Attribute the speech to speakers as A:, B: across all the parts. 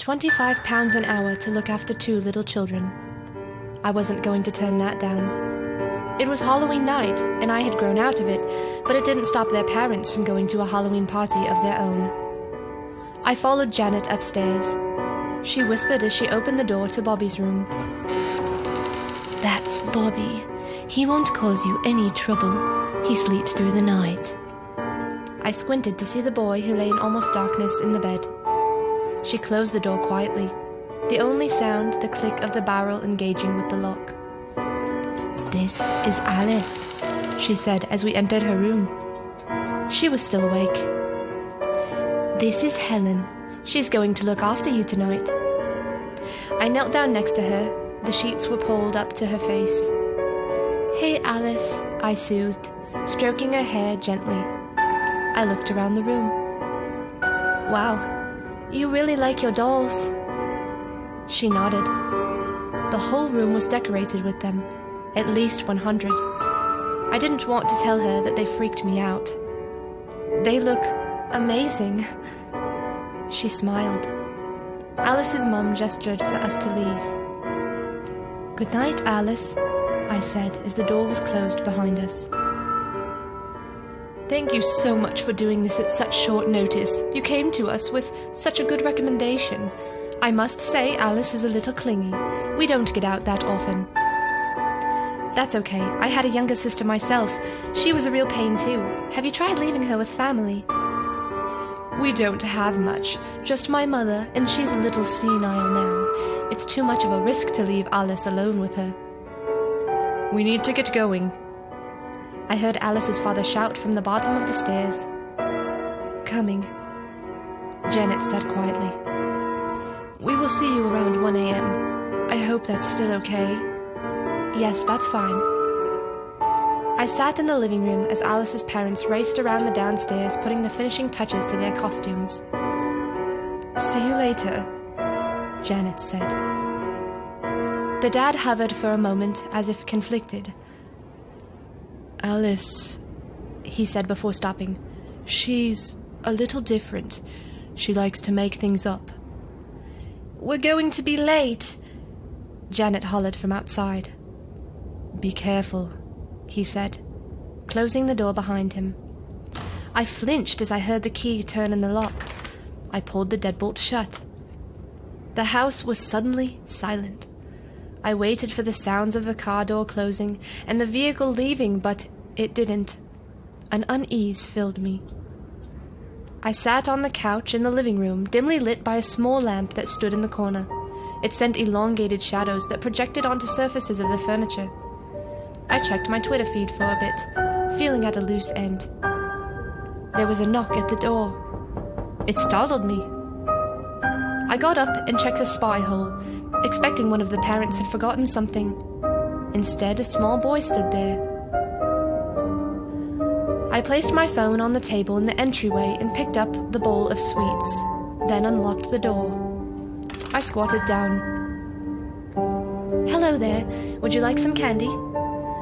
A: £25 an hour to look after 2 little children. I wasn't going to turn that down. It was Halloween night, and I had grown out of it, but it didn't stop their parents from going to a Halloween party of their own. I followed Janet upstairs. She whispered as she opened the door to Bobby's room. "That's Bobby. He won't cause you any trouble. He sleeps through the night." I squinted to see the boy who lay in almost darkness in the bed. She closed the door quietly, the only sound the click of the barrel engaging with the lock. "This is Alice," she said as we entered her room. She was still awake. "This is Helen. She's going to look after you tonight." I knelt down next to her. The sheets were pulled up to her face. "Hey, Alice," I soothed, stroking her hair gently. I looked around the room. "Wow, you really like your dolls." She nodded. The whole room was decorated with them, at least 100. I didn't want to tell her that they freaked me out. "They look amazing." She smiled. Alice's mom gestured for us to leave. "Good night, Alice," I said as the door was closed behind us. "Thank you so much for doing this at such short notice. You came to us with such a good recommendation. I must say Alice is a little clingy. We don't get out that often." "That's okay. I had a younger sister myself. She was a real pain too. Have you tried leaving her with family?" "We don't have much. Just my mother, and she's a little senile now. It's too much of a risk to leave Alice alone with her." "We need to get going." I heard Alice's father shout from the bottom of the stairs. "Coming," Janet said quietly. "We will see you around 1 a.m. I hope that's still okay." "Yes, that's fine." I sat in the living room as Alice's parents raced around the downstairs, putting the finishing touches to their costumes. "See you later," Janet said. The dad hovered for a moment as if conflicted. "Alice," he said before stopping, "she's a little different. She likes to make things up." "We're going to be late," Janet hollered from outside. "Be careful," he said, closing the door behind him. I flinched as I heard the key turn in the lock. I pulled the deadbolt shut. The house was suddenly silent. I waited for the sounds of the car door closing and the vehicle leaving, but it didn't. An unease filled me. I sat on the couch in the living room, dimly lit by a small lamp that stood in the corner. It sent elongated shadows that projected onto surfaces of the furniture. I checked my Twitter feed for a bit, feeling at a loose end. There was a knock at the door. It startled me. I got up and checked the spy hole, expecting one of the parents had forgotten something. Instead, a small boy stood there. I placed my phone on the table in the entryway and picked up the bowl of sweets, then unlocked the door. I squatted down. "Hello there. Would you like some candy?"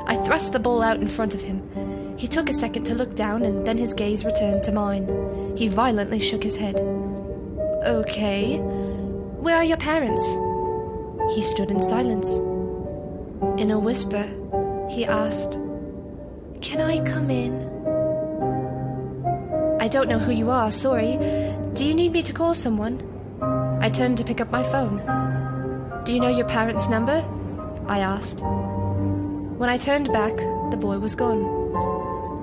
A: I thrust the bowl out in front of him. He took a second to look down, and then his gaze returned to mine. He violently shook his head. "Okay. Where are your parents?" He stood in silence. In a whisper, he asked, "Can I come in?" "I don't know who you are, sorry. Do you need me to call someone?" I turned to pick up my phone. "Do you know your parents' number?" I asked. When I turned back, the boy was gone.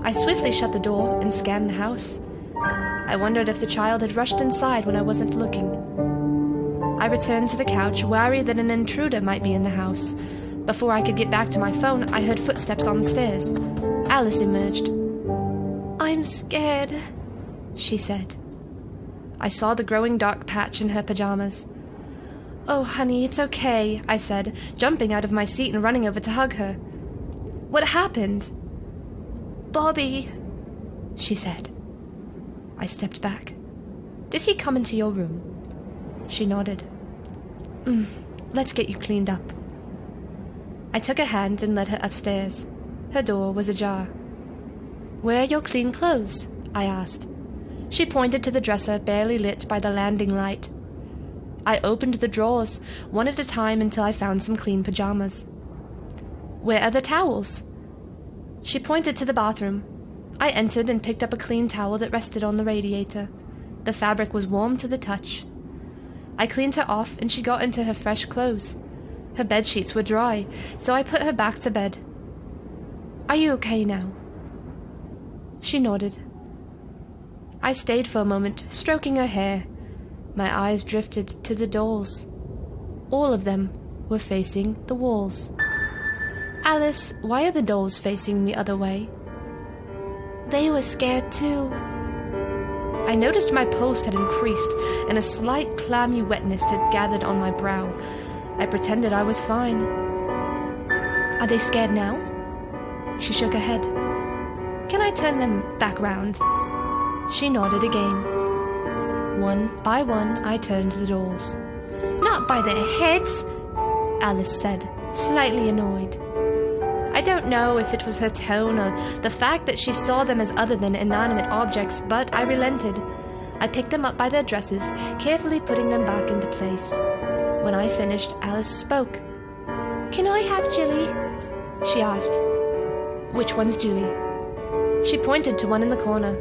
A: I swiftly shut the door and scanned the house. I wondered if the child had rushed inside when I wasn't looking. I returned to the couch, wary that an intruder might be in the house. Before I could get back to my phone, I heard footsteps on the stairs. Alice emerged. "I'm scared," she said. I saw the growing dark patch in her pajamas. "Oh, honey, it's okay," I said, jumping out of my seat and running over to hug her. "What happened?" "Bobby," she said. I stepped back. "Did he come into your room?" She nodded. Let's get you cleaned up." I took her hand and led her upstairs. Her door was ajar. "Where are your clean clothes?" I asked. She pointed to the dresser barely lit by the landing light. I opened the drawers, one at a time, until I found some clean pajamas. "Where are the towels?" She pointed to the bathroom. I entered and picked up a clean towel that rested on the radiator. The fabric was warm to the touch. I cleaned her off and she got into her fresh clothes. Her bedsheets were dry, so I put her back to bed. "Are you okay now?" She nodded. I stayed for a moment, stroking her hair. My eyes drifted to the dolls. All of them were facing the walls. "Alice, why are the dolls facing the other way?" "They were scared too." I noticed my pulse had increased and a slight clammy wetness had gathered on my brow. I pretended I was fine. "Are they scared now?" She shook her head. "Can I turn them back round?" She nodded again. One by one, I turned the dolls. "Not by their heads," Alice said, slightly annoyed. I don't know if it was her tone or the fact that she saw them as other than inanimate objects, but I relented. I picked them up by their dresses, carefully putting them back into place. When I finished, Alice spoke. "Can I have Jilly?" she asked. "Which one's Jilly?" She pointed to one in the corner.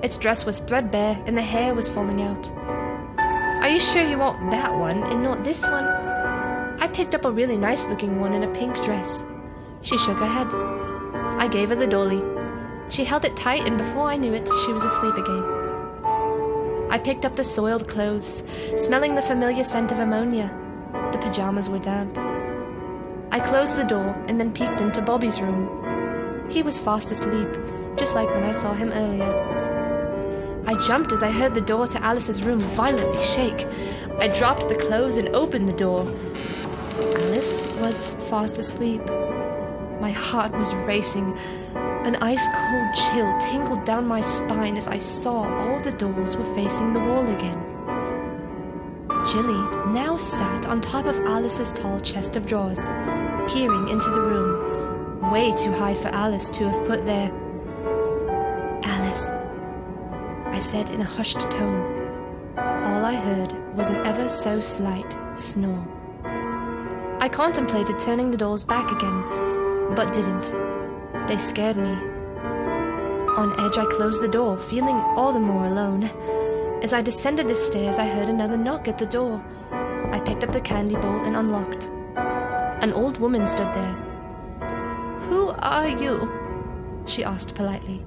A: Its dress was threadbare and the hair was falling out. "Are you sure you want that one and not this one?" I picked up a really nice-looking one in a pink dress. She shook her head. I gave her the dolly. She held it tight, and before I knew it, she was asleep again. I picked up the soiled clothes, smelling the familiar scent of ammonia. The pajamas were damp. I closed the door and then peeked into Bobby's room. He was fast asleep, just like when I saw him earlier. I jumped as I heard the door to Alice's room violently shake. I dropped the clothes and opened the door. Alice was fast asleep. My heart was racing. An ice-cold chill tingled down my spine as I saw all the dolls were facing the wall again. Jilly now sat on top of Alice's tall chest of drawers, peering into the room, way too high for Alice to have put there. "Alice," I said in a hushed tone. All I heard was an ever so slight snore. I contemplated turning the dolls back again, but didn't. They scared me. On edge, I closed the door, feeling all the more alone. As I descended the stairs, I heard another knock at the door. I picked up the candy bowl and unlocked. An old woman stood there. "Who are you?" she asked politely.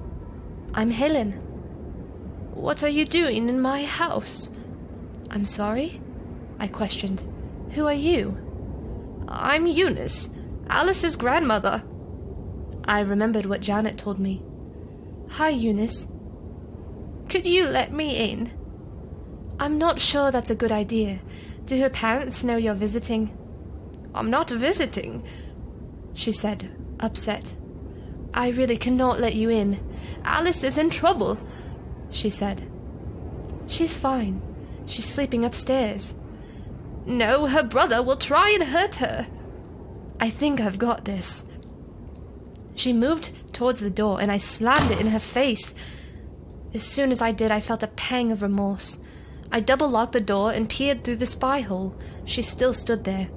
A: "I'm Helen." "What are you doing in my house?" "I'm sorry?" I questioned. "Who are you?" "I'm Eunice, Alice's grandmother." I remembered what Janet told me. "Hi, Eunice." "Could you let me in?" "I'm not sure that's a good idea. Do her parents know you're visiting?" "I'm not visiting," she said, upset. "I really cannot let you in. Alice is in trouble," she said. "She's fine. She's sleeping upstairs." "No, her brother will try and hurt her." "I think I've got this." She moved towards the door, and I slammed it in her face. As soon as I did, I felt a pang of remorse. I double-locked the door and peered through the spy hole. She still stood there.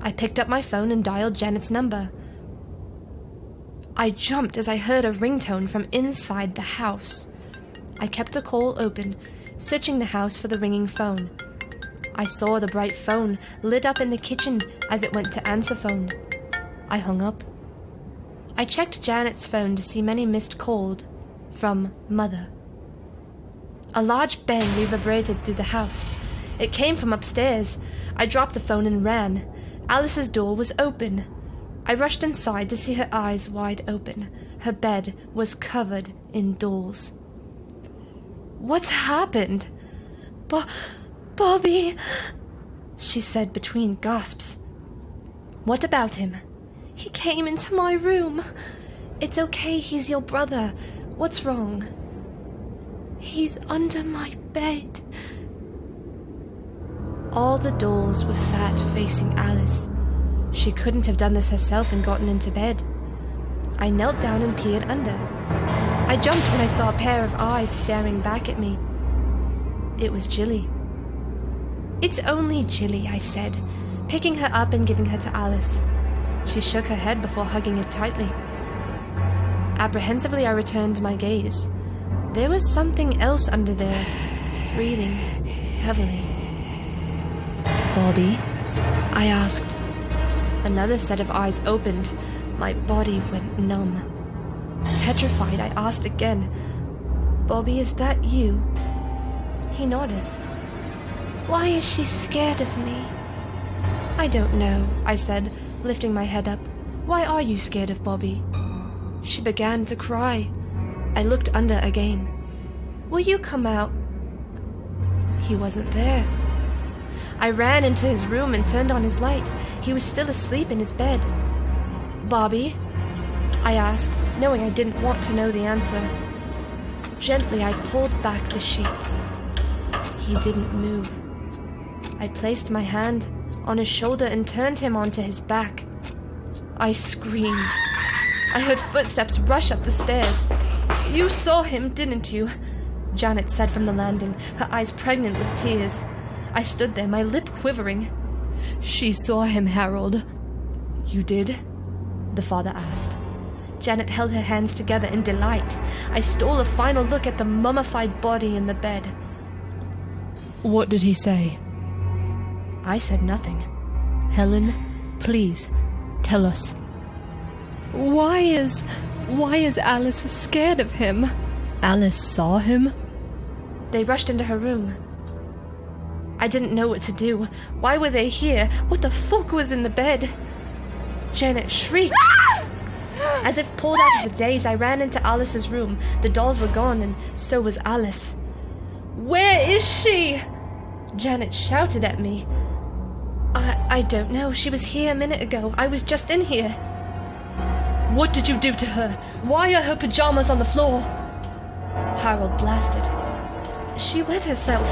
A: I picked up my phone and dialed Janet's number. I jumped as I heard a ringtone from inside the house. I kept the call open, searching the house for the ringing phone. I saw the bright phone lit up in the kitchen as it went to answer phone. I hung up. I checked Janet's phone to see many missed calls from Mother. A large bang reverberated through the house. It came from upstairs. I dropped the phone and ran. Alice's door was open. I rushed inside to see her eyes wide open. Her bed was covered in dolls. "What's happened?" Bobby," she said between gasps. "What about him?" "He came into my room." "It's okay, he's your brother. What's wrong?" "He's under my bed." All the dolls were sat facing Alice. She couldn't have done this herself and gotten into bed. I knelt down and peered under. I jumped when I saw a pair of eyes staring back at me. It was Jilly. "It's only Jilly," I said, picking her up and giving her to Alice. She shook her head before hugging it tightly. Apprehensively, I returned my gaze. There was something else under there, breathing heavily. "Bobby?" I asked. Another set of eyes opened. My body went numb. Petrified, I asked again, "Bobby, is that you?" He nodded. "Why is she scared of me?" "I don't know," I said, lifting my head up. "Why are you scared of Bobby?" She began to cry. I looked under again. "Will you come out?" He wasn't there. I ran into his room and turned on his light. He was still asleep in his bed. "Bobby?" I asked, knowing I didn't want to know the answer. Gently, I pulled back the sheets. He didn't move. I placed my hand on his shoulder and turned him onto his back. I screamed. I heard footsteps rush up the stairs. "You saw him, didn't you?" Janet said from the landing, her eyes pregnant with tears. I stood there, my lip quivering. "She saw him, Harold." "You did?" the father asked. Janet held her hands together in delight. I stole a final look at the mummified body in the bed. "What did he say?" I said nothing. "Helen, please, tell us." Why is Alice scared of him?" "Alice saw him?" They rushed into her room. I didn't know what to do. Why were they here? What the fuck was in the bed? Janet shrieked. As if pulled out of a daze, I ran into Alice's room. The dolls were gone, and so was Alice. "Where is she?" Janet shouted at me. I don't know. She was here a minute ago. I was just in here. "What did you do to her? Why are her pajamas on the floor?" Harold blasted. "She wet herself,"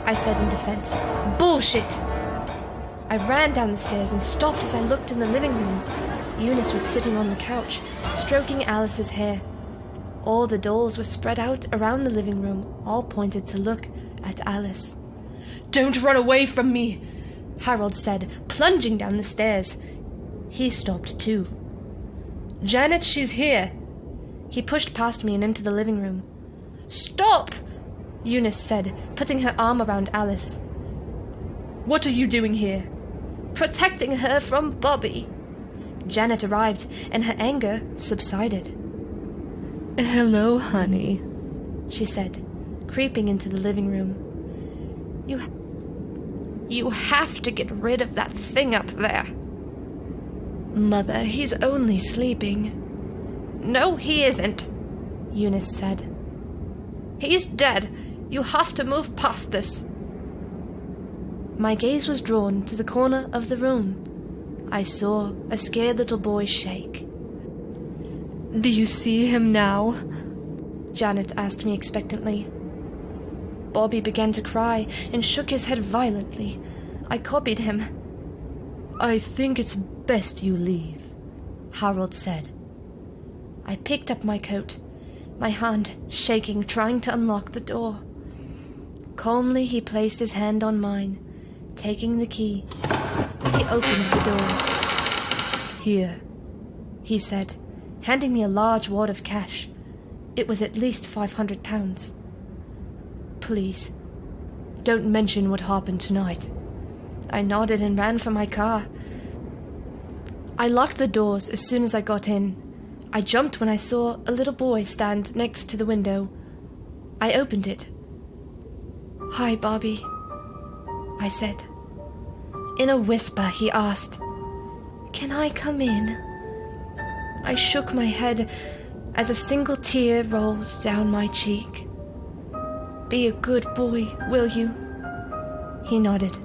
A: I said in defense. "Bullshit!" I ran down the stairs and stopped as I looked in the living room. Eunice was sitting on the couch, stroking Alice's hair. All the dolls were spread out around the living room, all pointed to look at Alice. "Don't run away from me!" Harold said, plunging down the stairs. He stopped too. "Janet, she's here!" He pushed past me and into the living room. "Stop!" Eunice said, putting her arm around Alice. "What are you doing here?" "Protecting her from Bobby." Janet arrived, and her anger subsided. "Hello, honey," she said, creeping into the living room. You have to get rid of that thing up there." "Mother, he's only sleeping." "No, he isn't," Eunice said. "He's dead. You have to move past this." My gaze was drawn to the corner of the room. I saw a scared little boy shake. "Do you see him now?" Janet asked me expectantly. Bobby began to cry and shook his head violently. I copied him. "I think it's best you leave," Harold said. I picked up my coat, my hand shaking, trying to unlock the door. Calmly, he placed his hand on mine, taking the key. He opened the door. "Here," he said, handing me a large wad of cash. It was at least £500. "Please, don't mention what happened tonight." I nodded and ran for my car. I locked the doors as soon as I got in. I jumped when I saw a little boy stand next to the window. I opened it. "Hi, Bobby," I said. In a whisper, he asked, "Can I come in?" I shook my head as a single tear rolled down my cheek. "Be a good boy, will you?" He nodded.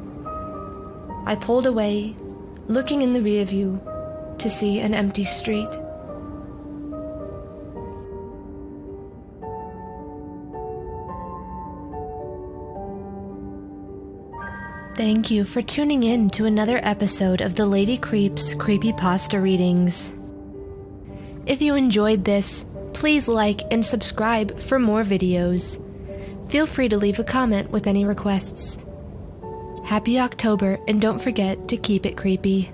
A: I pulled away, looking in the rear view to see an empty street. Thank you for tuning in to another episode of the Lady Creeps Creepypasta readings. If you enjoyed this, please like and subscribe for more videos. Feel free to leave a comment with any requests. Happy October, and don't forget to keep it creepy.